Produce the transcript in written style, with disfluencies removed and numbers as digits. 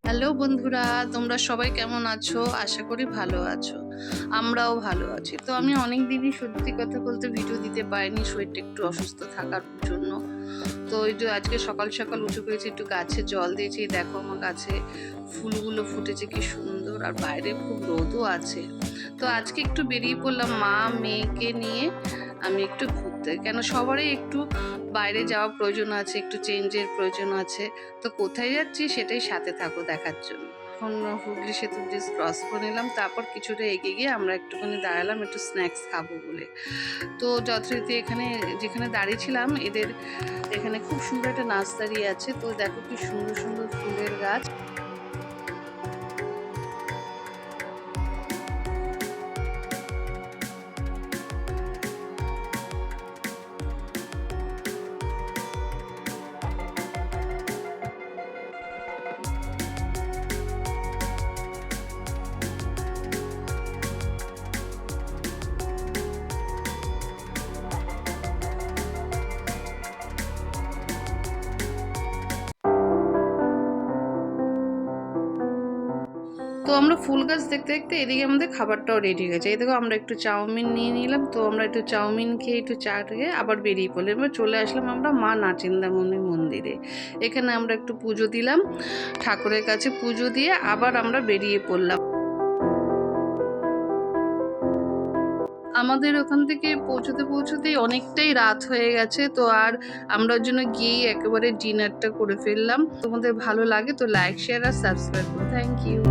Hello বন্ধুরা, তোমরা সবাই কেমন আছো? আশা করি ভালো আছো। আমরাও ভালো আছি। তো আমি অনেক দিনই সত্যি কথা বলতে ভিডিও দিতে পারিনি, শরীরটা একটু অসুস্থ থাকার জন্য। তো ওই যে আজকে সকাল সকাল উঠে পড়েছি, একটু গাছে জল দিয়েছি। দেখো আমার গাছে ফুলগুলো ফুটেছে কি সুন্দর, আর বাইরে খুব রোদও আছে। তো আজকে একটু বেরিয়ে পড়লাম মা মেয়েকে নিয়ে। আমি একটু ঘুরতে, কেন সবারই একটু বাইরে যাওয়ার প্রয়োজন আছে, একটু চেঞ্জের প্রয়োজন আছে। তো কোথায় যাচ্ছি সেটাই সাথে থাকো দেখার জন্য। এখন হুগলি সেতু ব্রিজ ক্রস করে নিলাম, তারপর কিছুটা এগিয়ে গিয়ে আমরা একটুখানি দাঁড়ালাম একটু স্ন্যাক্স খাবো বলে। তো যথারীতি এখানে যেখানে দাঁড়িয়েছিলাম এদের এখানে খুব সুন্দর একটা নার্সারি আছে। তো দেখো কি সুন্দর সুন্দর ফুলের গাছ। তো আমরা ফুল গাছ দেখতে দেখতে এদিকে আমাদের খাবারটাও রেডি হয়ে গেছে। এই দেখো আমরা একটু চাউমিন নিয়ে নিলাম। তো আমরা একটু চাউমিন খেয়ে একটু চা খেয়ে আবার বেরিয়ে পড়লাম। এবার চলে আসলাম আমরা মা নাচিন্দামণি মন্দিরে। এখানে আমরা একটু পুজো দিলাম, ঠাকুরের কাছে পুজো দিয়ে আবার আমরা বেরিয়ে পড়লাম। আমাদের ওখান থেকে পৌঁছতেই অনেকটাই রাত হয়ে গেছে। তো আর আমরা ওর জন্য গিয়েই একেবারে ডিনারটা করে ফেললাম। তোমাদের ভালো লাগে তো লাইক শেয়ার আর সাবস্ক্রাইব করো। Thank you.